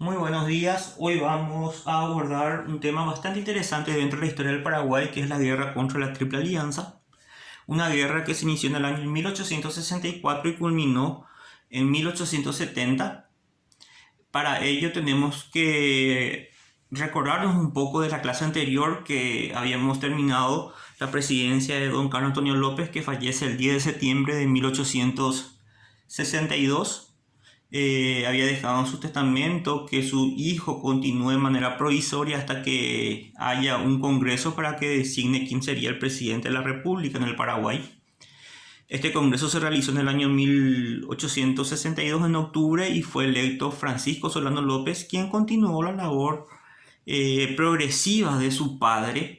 Muy buenos días. Hoy vamos a abordar un tema bastante interesante dentro de la historia del Paraguay, que es la guerra contra la Triple Alianza. Una guerra que se inició en el año 1864 y culminó en 1870. Para ello tenemos que recordarnos un poco de la clase anterior que habíamos terminado la presidencia de don Carlos Antonio López, que fallece el 10 de septiembre de 1862. Había dejado en su testamento que su hijo continúe de manera provisoria hasta que haya un congreso para que designe quién sería el presidente de la República en el Paraguay. Este congreso se realizó en el año 1862 en octubre y fue electo Francisco Solano López, quien continuó la labor progresiva de su padre.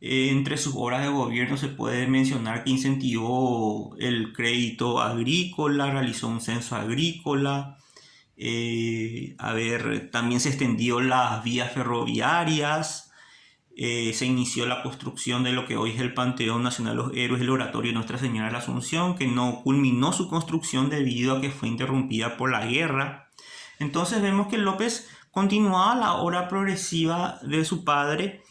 Entre sus obras de gobierno se puede mencionar que incentivó el crédito agrícola, realizó un censo agrícola, también se extendió las vías ferroviarias, se inició la construcción de lo que hoy es el Panteón Nacional de los Héroes, el Oratorio de Nuestra Señora de la Asunción, que no culminó su construcción debido a que fue interrumpida por la guerra. Entonces vemos que López continuaba la obra progresiva de su padre,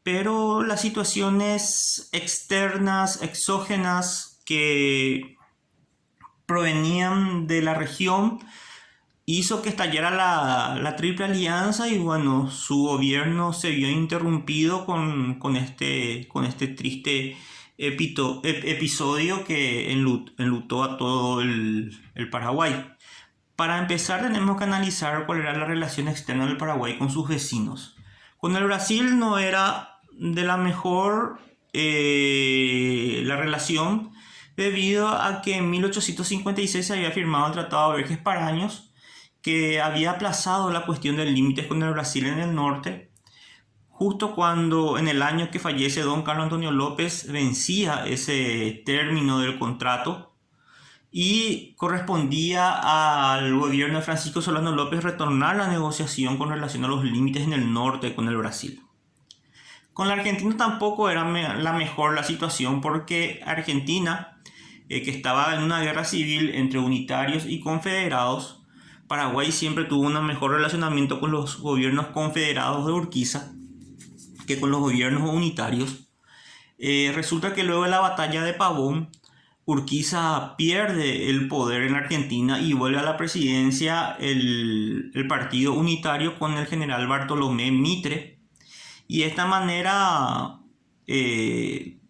pero las situaciones externas, exógenas que provenían de la región hizo que estallara la Triple Alianza y bueno, su gobierno se vio interrumpido con este triste episodio que enlutó a todo el Paraguay. Para empezar tenemos que analizar cuál era la relación externa del Paraguay con sus vecinos. Con el Brasil no era de la mejor la relación, debido a que en 1856 se había firmado el Tratado de Verges-Paraños, que había aplazado la cuestión de límites con el Brasil en el norte, justo cuando en el año que fallece don Carlos Antonio López vencía ese término del contrato y correspondía al gobierno de Francisco Solano López retornar la negociación con relación a los límites en el norte con el Brasil. Con la Argentina tampoco era la mejor la situación, porque Argentina, que estaba en una guerra civil entre unitarios y confederados, Paraguay siempre tuvo un mejor relacionamiento con los gobiernos confederados de Urquiza que con los gobiernos unitarios. Resulta que luego de la batalla de Pavón, Urquiza pierde el poder en Argentina y vuelve a la presidencia el partido unitario con el general Bartolomé Mitre. Y de esta manera el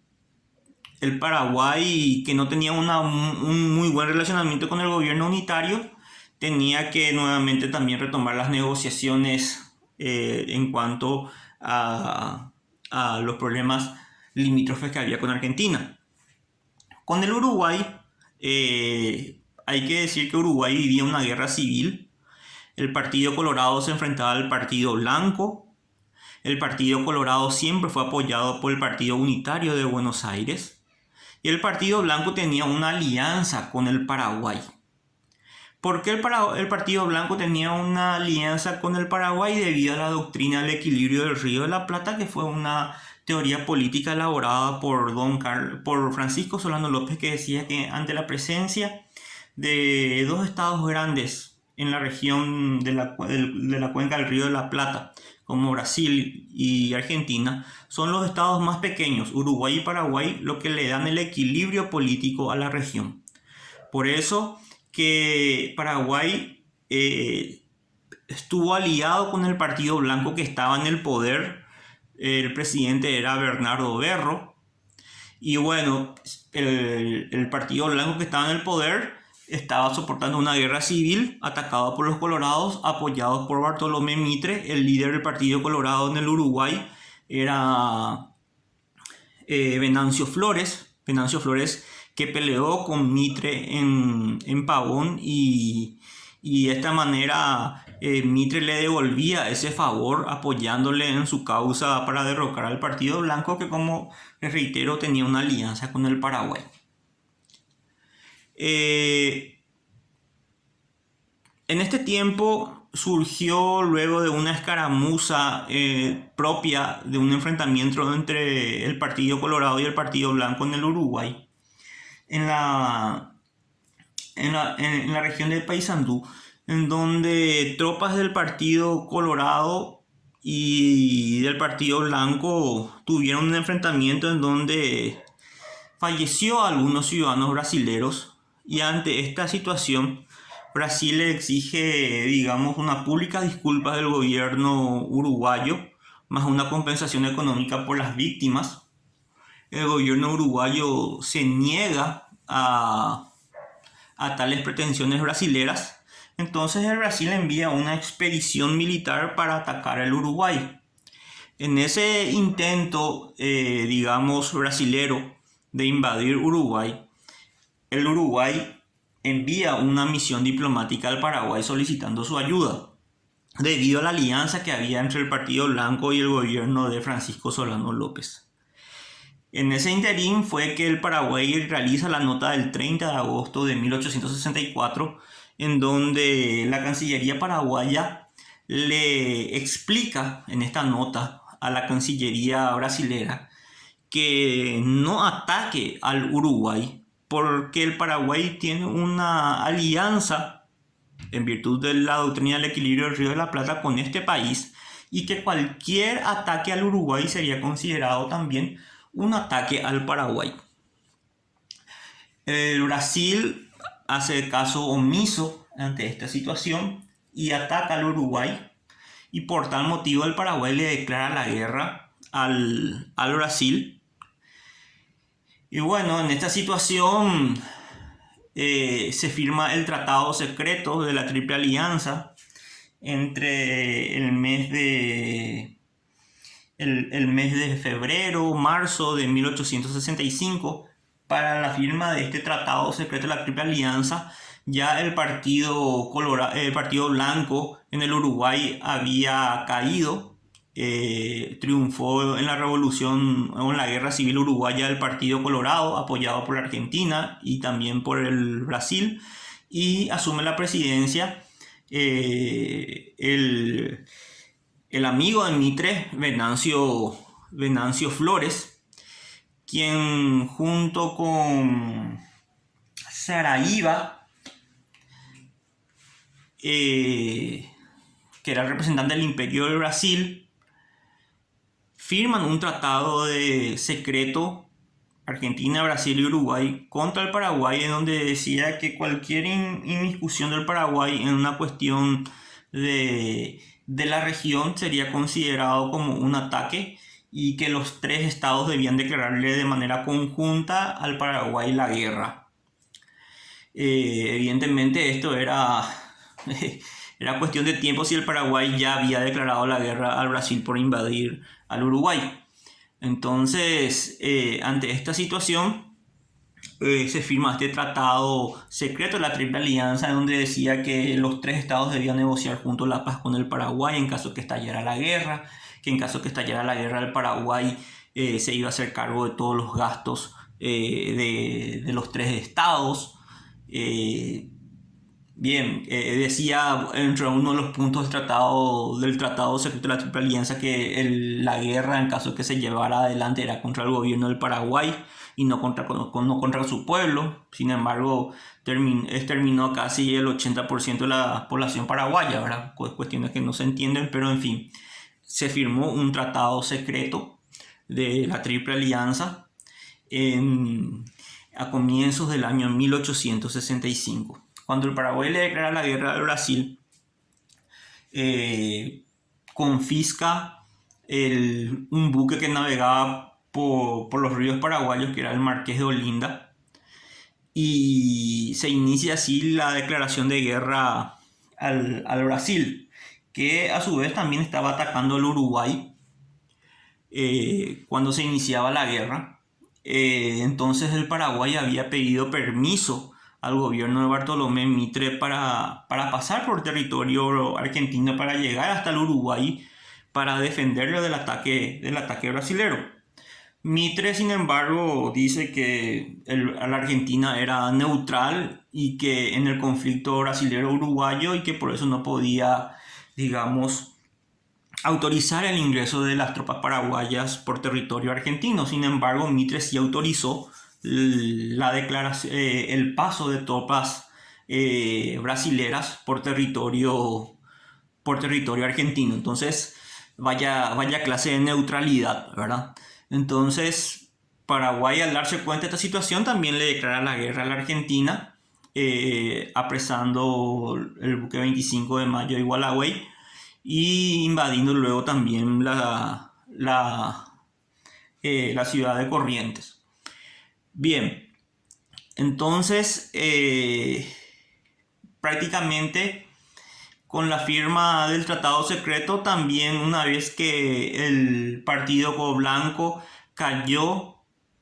Paraguay, que no tenía un muy buen relacionamiento con el gobierno unitario, tenía que nuevamente también retomar las negociaciones en cuanto a los problemas limítrofes que había con Argentina. Con el Uruguay, hay que decir que Uruguay vivía una guerra civil. El Partido Colorado se enfrentaba al Partido Blanco. El Partido Colorado siempre fue apoyado por el Partido Unitario de Buenos Aires. Y el Partido Blanco tenía una alianza con el Paraguay. ¿Por qué el Partido Blanco tenía una alianza con el Paraguay? Debido a la doctrina del equilibrio del Río de la Plata, que fue una teoría política elaborada por Francisco Solano López, que decía que ante la presencia de dos estados grandes en la región de la cuenca del Río de la Plata, como Brasil y Argentina, son los estados más pequeños, Uruguay y Paraguay, lo que le dan el equilibrio político a la región. Por eso que Paraguay estuvo aliado con el Partido Blanco, que estaba en el poder. El presidente era Bernardo Berro. Y bueno, el Partido Blanco, que estaba en el poder, estaba soportando una guerra civil atacada por los colorados, apoyados por Bartolomé Mitre. El líder del Partido Colorado en el Uruguay era Venancio Flores. Venancio Flores, que peleó con Mitre en Pavón, y de esta manera Mitre le devolvía ese favor apoyándole en su causa para derrocar al Partido Blanco, que, como les reitero, tenía una alianza con el Paraguay. En este tiempo surgió, luego de una escaramuza propia de un enfrentamiento entre el Partido Colorado y el Partido Blanco en el Uruguay, en la región de Paysandú, en donde tropas del Partido Colorado y del Partido Blanco tuvieron un enfrentamiento en donde falleció a algunos ciudadanos brasileros, y ante esta situación Brasil le exige, digamos, una pública disculpa del gobierno uruguayo, más una compensación económica por las víctimas. El gobierno uruguayo se niega a tales pretensiones brasileras. Entonces el Brasil envía una expedición militar para atacar el Uruguay. En ese intento, digamos, brasilero de invadir Uruguay, el Uruguay envía una misión diplomática al Paraguay solicitando su ayuda, debido a la alianza que había entre el Partido Blanco y el gobierno de Francisco Solano López. En ese interín fue que el Paraguay realiza la nota del 30 de agosto de 1864, en donde la Cancillería paraguaya le explica en esta nota a la Cancillería brasilera que no ataque al Uruguay, porque el Paraguay tiene una alianza en virtud de la doctrina del equilibrio del Río de la Plata con este país, y que cualquier ataque al Uruguay sería considerado también un ataque al Paraguay. El Brasil hace caso omiso ante esta situación y ataca al Uruguay, y por tal motivo el Paraguay le declara la guerra al Brasil. Y bueno, en esta situación se firma el tratado secreto de la Triple Alianza entre el mes de febrero, marzo de 1865. Para la firma de este tratado secreto de la Triple Alianza, ya el Partido Blanco en el Uruguay había caído. Triunfó en la revolución o en la guerra civil uruguaya el Partido Colorado, apoyado por la Argentina y también por el Brasil, y asume la presidencia el amigo de Mitre, Venancio Flores, quien junto con Saraiva, que era el representante del Imperio del Brasil, firman un tratado de secreto Argentina, Brasil y Uruguay contra el Paraguay, en donde decía que cualquier inmiscusión del Paraguay en una cuestión de la región sería considerado como un ataque, y que los tres estados debían declararle de manera conjunta al Paraguay la guerra. Evidentemente esto era cuestión de tiempo si el Paraguay ya había declarado la guerra al Brasil por invadir al Uruguay. Entonces, ante esta situación, se firma este tratado secreto de la Triple Alianza, donde decía que los tres estados debían negociar juntos la paz con el Paraguay en caso que estallara la guerra, que en caso que estallara la guerra el Paraguay se iba a hacer cargo de todos los gastos de los tres estados. Decía entre uno de los puntos del tratado secreto de la Triple Alianza que la guerra, en caso que se llevara adelante, era contra el gobierno del Paraguay y no contra su pueblo. Sin embargo, terminó casi el 80% de la población paraguaya, ¿verdad? Cuestiones que no se entienden, pero en fin, se firmó un tratado secreto de la Triple Alianza a comienzos del año 1865. Cuando el Paraguay le declara la guerra al Brasil, confisca un buque que navegaba por los ríos paraguayos, que era el Marqués de Olinda, y se inicia así la declaración de guerra al Brasil, que a su vez también estaba atacando al Uruguay cuando se iniciaba la guerra. Entonces el Paraguay había pedido permiso al gobierno de Bartolomé Mitre para pasar por territorio argentino, para llegar hasta el Uruguay, para defenderlo del ataque brasilero. Mitre, sin embargo, dice que la Argentina era neutral y que en el conflicto brasilero-uruguayo, y que por eso no podía, digamos, autorizar el ingreso de las tropas paraguayas por territorio argentino. Sin embargo, Mitre sí autorizó el paso de tropas brasileras por territorio argentino. Entonces, vaya clase de neutralidad, ¿verdad? Entonces, Paraguay, al darse cuenta de esta situación, también le declara la guerra a la Argentina, apresando el buque 25 de mayo de Gualeguay y invadiendo luego también la ciudad de Corrientes. Bien, entonces prácticamente con la firma del tratado secreto, también una vez que el partido Blanco cayó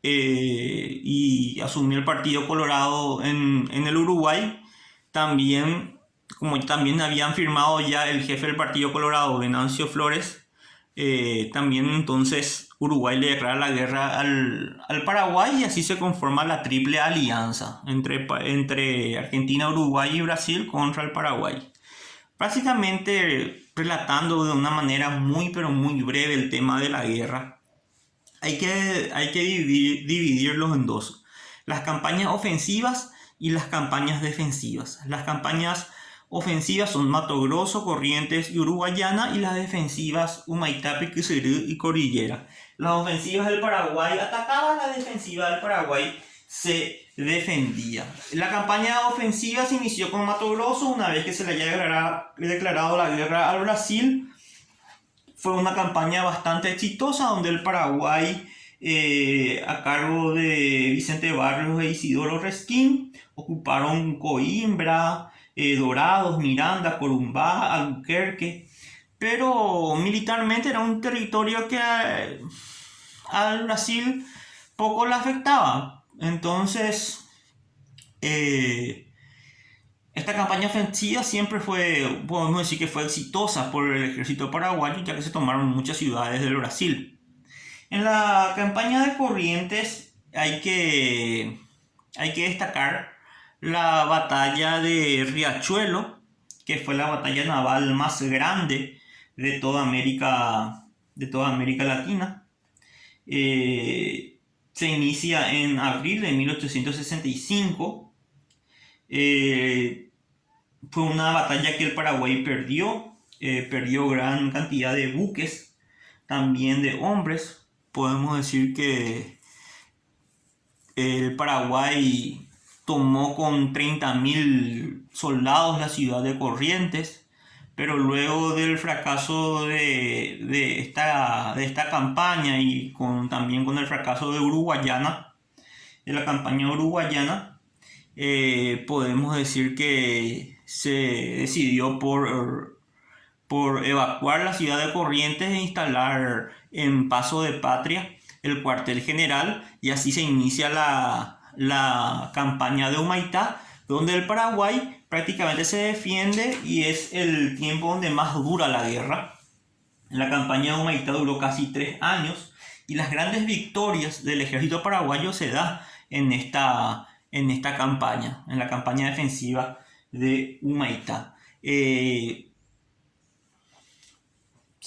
y asumió el partido Colorado en el Uruguay, también, como también habían firmado ya el jefe del partido Colorado, Venancio Flores, también entonces Uruguay le declara la guerra al Paraguay y así se conforma la triple alianza entre Argentina, Uruguay y Brasil contra el Paraguay. Básicamente, relatando de una manera muy pero muy breve el tema de la guerra, hay que dividirlos en dos: las campañas ofensivas y las campañas defensivas. Las campañas ofensivas son Mato Grosso, Corrientes y Uruguayana, y las defensivas Humaitá, Piquicirú y Cordillera. Las ofensivas del Paraguay atacaban, la defensiva del Paraguay se defendía. La campaña ofensiva se inició con Mato Grosso una vez que se le haya declarado la guerra al Brasil. Fue una campaña bastante exitosa donde el Paraguay, a cargo de Vicente Barrios e Isidoro Resquín, ocuparon Coimbra, Dorados, Miranda, Corumbá, Albuquerque, pero militarmente era un territorio que al Brasil poco le afectaba. Entonces, esta campaña ofensiva siempre podemos decir que fue exitosa por el ejército paraguayo, ya que se tomaron muchas ciudades del Brasil. En la campaña de Corrientes hay que destacar la batalla de Riachuelo, que fue la batalla naval más grande de toda América Latina. Se inicia en abril de 1865. Fue una batalla que el Paraguay perdió gran cantidad de buques, también de hombres. Podemos decir que el Paraguay tomó con 30.000 soldados la ciudad de Corrientes, pero luego del fracaso de esta campaña y también con el fracaso de la campaña uruguayana, podemos decir que se decidió por evacuar la ciudad de Corrientes e instalar en Paso de Patria el cuartel general, y así se inicia la campaña de Humaitá, donde el Paraguay prácticamente se defiende y es el tiempo donde más dura la guerra. La campaña de Humaitá duró casi 3 años y las grandes victorias del ejército paraguayo se dan en esta campaña, en la campaña defensiva de Humaitá. Se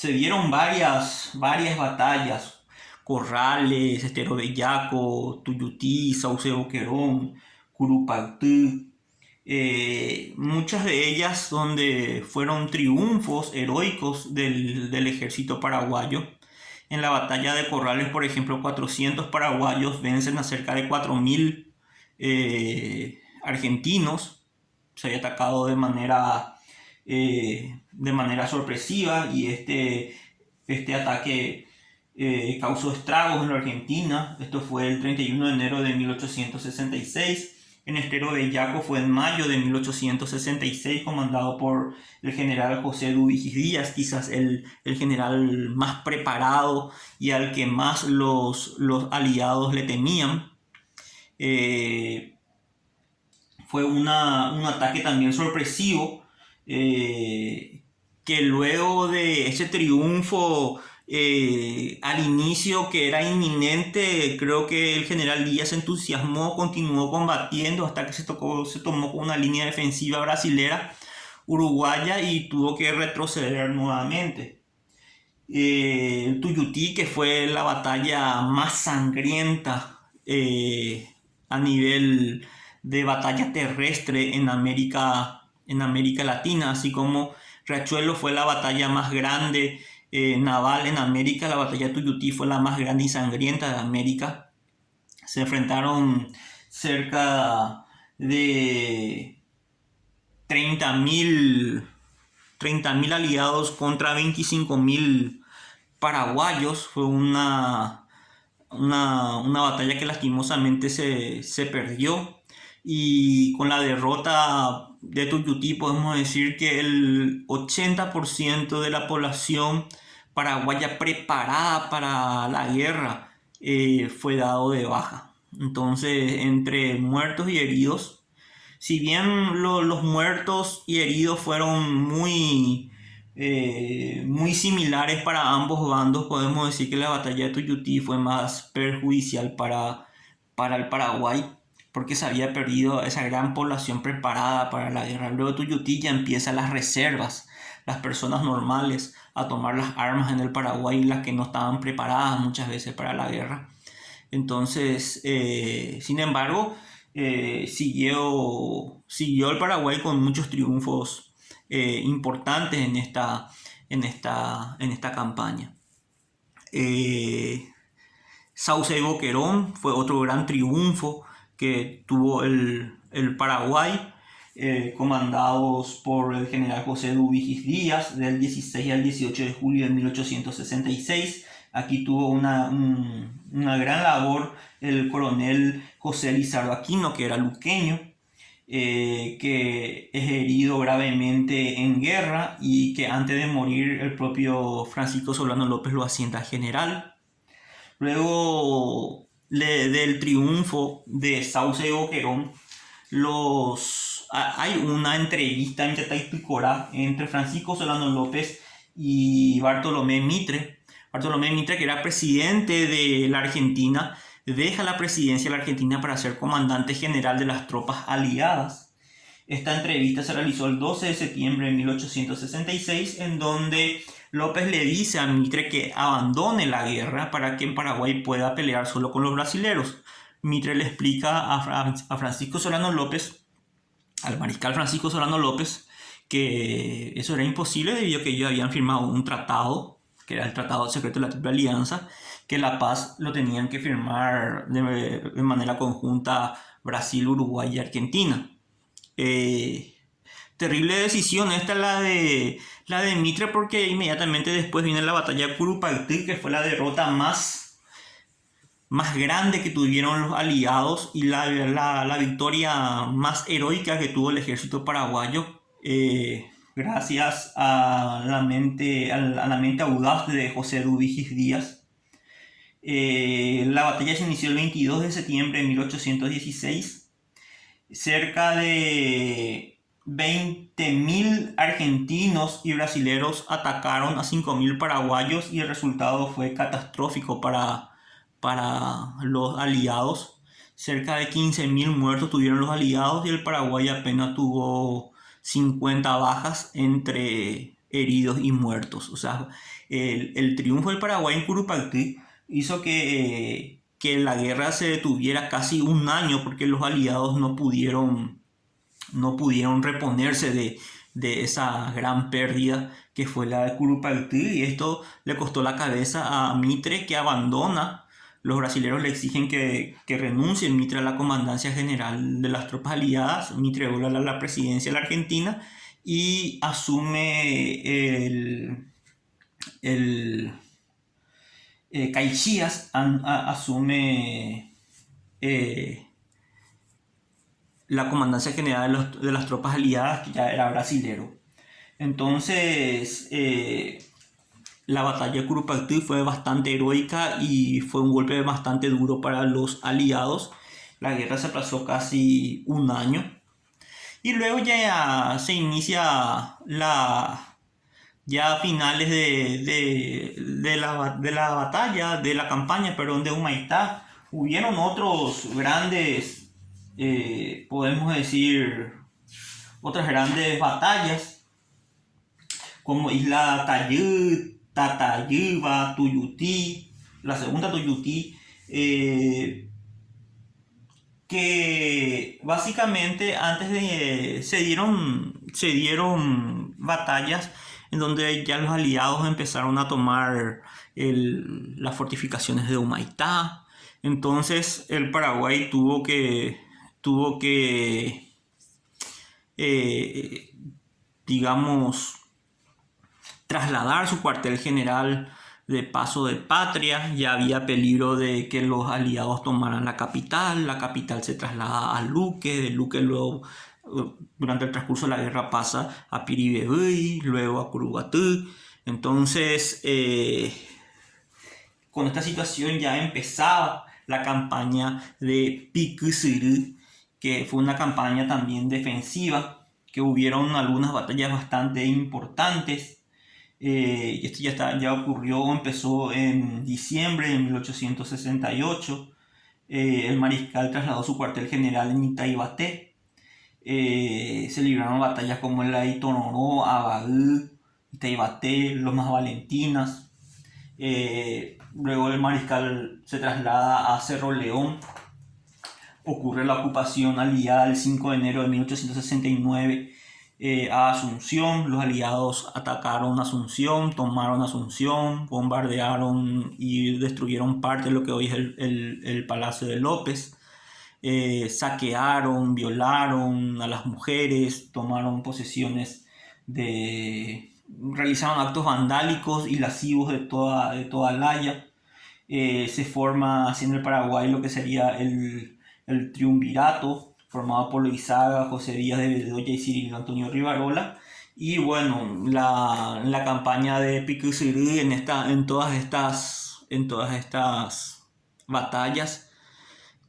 dieron varias batallas: Corrales, Estero Bellaco, Tuyutí, Sauce Boquerón, Curupaytú. Muchas de ellas donde fueron triunfos heroicos del ejército paraguayo. En la batalla de Corrales, por ejemplo, 400 paraguayos vencen a cerca de 4.000 argentinos. Se había atacado de manera sorpresiva, y este ataque causó estragos en la Argentina. Esto fue el 31 de enero de 1866. En Estero Bellaco fue en mayo de 1866, comandado por el general José Dubigis Díaz, quizás el general más preparado y al que más los aliados le temían. Fue un ataque también sorpresivo, que luego de ese triunfo al inicio, que era inminente, creo que el general Díaz se entusiasmó, continuó combatiendo hasta que se tomó con una línea defensiva brasilera uruguaya y tuvo que retroceder nuevamente. Tuyutí, que fue la batalla más sangrienta a nivel de batalla terrestre en América Latina, así como Riachuelo fue la batalla más grande naval en América. La batalla de Tuyutí fue la más grande y sangrienta de América. Se enfrentaron cerca de 30.000 aliados contra 25.000 paraguayos. Fue una batalla que lastimosamente se perdió. Y con la derrota de Tuyutí podemos decir que el 80% de la población paraguaya preparada para la guerra fue dado de baja. Entonces, entre muertos y heridos, si bien los muertos y heridos fueron muy similares para ambos bandos, podemos decir que la batalla de Tuyutí fue más perjudicial para el Paraguay, porque se había perdido esa gran población preparada para la guerra. Luego de Tuyutí ya empiezan las reservas, las personas normales a tomar las armas en el Paraguay, las que no estaban preparadas muchas veces para la guerra. Entonces, sin embargo, siguió el Paraguay con muchos triunfos importantes en esta campaña. Sauce y Boquerón fue otro gran triunfo que tuvo el Paraguay, comandados por el general José Dubigis Díaz, del 16 al 18 de julio de 1866. Aquí tuvo una gran labor el coronel José Lizardo Aquino, que era luqueño, que es herido gravemente en guerra y que antes de morir el propio Francisco Solano López lo asciende a general. Luego del triunfo de Sauce y Boquerón, hay una entrevista en Yatay-Picora entre Francisco Solano López y Bartolomé Mitre. Bartolomé Mitre, que era presidente de la Argentina, deja la presidencia de la Argentina para ser comandante general de las tropas aliadas. Esta entrevista se realizó el 12 de septiembre de 1866, en donde López le dice a Mitre que abandone la guerra para que en Paraguay pueda pelear solo con los brasileros. Mitre le explica a Francisco Solano López, al mariscal Francisco Solano López, que eso era imposible debido a que ellos habían firmado un tratado, que era el Tratado Secreto de la Triple Alianza, que la paz lo tenían que firmar de manera conjunta Brasil, Uruguay y Argentina. Terrible decisión esta, la de Mitre, porque inmediatamente después viene la batalla de Curupaytí, que fue la derrota más grande que tuvieron los aliados y la victoria más heroica que tuvo el ejército paraguayo, gracias a la mente audaz de José Dubigis Díaz. La batalla se inició el 22 de septiembre de 1816. Cerca de 20.000 argentinos y brasileros atacaron a 5.000 paraguayos y el resultado fue catastrófico para los aliados. Cerca de 15.000 muertos tuvieron los aliados y el Paraguay apenas tuvo 50 bajas entre heridos y muertos. O sea, el triunfo del Paraguay en Curupaytí hizo que la guerra se detuviera casi un año, porque los aliados no pudieron reponerse de esa gran pérdida que fue la de Curupaytí, y esto le costó la cabeza a Mitre, que abandona. Los brasileños le exigen que renuncie Mitre a la comandancia general de las tropas aliadas. Mitre vuelve a la presidencia de la Argentina y asume Caixías asume la comandancia general de las tropas aliadas, que ya era brasilero. Entonces, la batalla de Curupaytí fue bastante heroica y fue un golpe bastante duro para los aliados. La guerra se aplazó casi un año. Y luego ya se inicia ya a finales de la batalla, de la campaña, perdón, de Humaitá. Hubieron otros grandes, podemos decir, otras grandes batallas, como Isla Tayud, Tatayuba, Tuyutí, la segunda Tuyutí, que básicamente antes de se dieron batallas en donde ya los aliados empezaron a tomar las fortificaciones de Humaitá. Entonces el Paraguay tuvo que eh, digamos, trasladar su cuartel general de Paso de Patria. Ya había peligro de que los aliados tomaran la capital se traslada a Luque, de Luque luego durante el transcurso de la guerra pasa a Piribebuy, luego a Curuguatú. Entonces, con esta situación ya empezaba la campaña de Piquisirú, que fue una campaña también defensiva, que hubieron algunas batallas bastante importantes. Esto ya ocurrió o empezó en diciembre de 1868. El mariscal trasladó su cuartel general en Itaibaté. Se libraron batallas como la de Itonoró, Abadú, Itaibaté, Lomas Valentinas. Luego el mariscal se traslada a Cerro León. Ocurre la ocupación aliada el 5 de enero de 1869 a Asunción. Los aliados atacaron Asunción, tomaron Asunción, bombardearon y destruyeron parte de lo que hoy es el Palacio de López. Saquearon, violaron a las mujeres, tomaron posesiones realizaron actos vandálicos y lascivos de toda el Haya. Se forma así en el Paraguay lo que sería el triunvirato, formado por Loizaga, José Díaz de Bedoya y Cirilo Antonio Rivarola. Y bueno, la campaña de Piquisirú en todas estas batallas,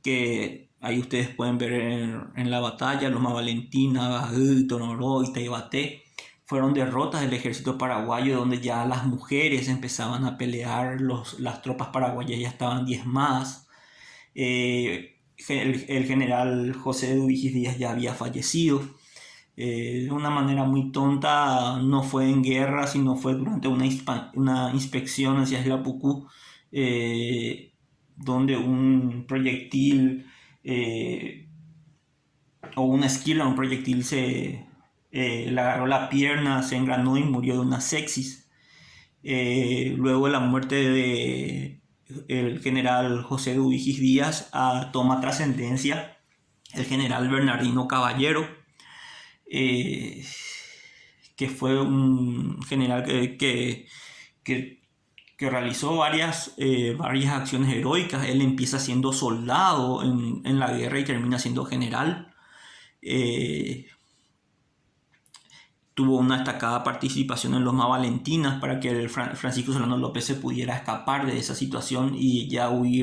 que ahí ustedes pueden ver en la batalla, Loma Valentina, Bajú, Tonoró y Taibaté, fueron derrotas del ejército paraguayo, donde ya las mujeres empezaban a pelear, las tropas paraguayas ya estaban diezmadas. El general José Dubigis Díaz ya había fallecido. De una manera muy tonta, no fue en guerra, sino fue durante una inspección hacia Isla Pucú, donde un proyectil o una esquila, un proyectil le agarró la pierna, se engranó y murió de una sepsis. Luego de la muerte de el general José Dubigis Díaz, toma trascendencia el general Bernardino Caballero, que fue un general que realizó varias acciones heroicas. Él empieza siendo soldado en la guerra y termina siendo general. Tuvo una destacada participación en Lomas Valentinas para que el Francisco Solano López se pudiera escapar de esa situación y ya huir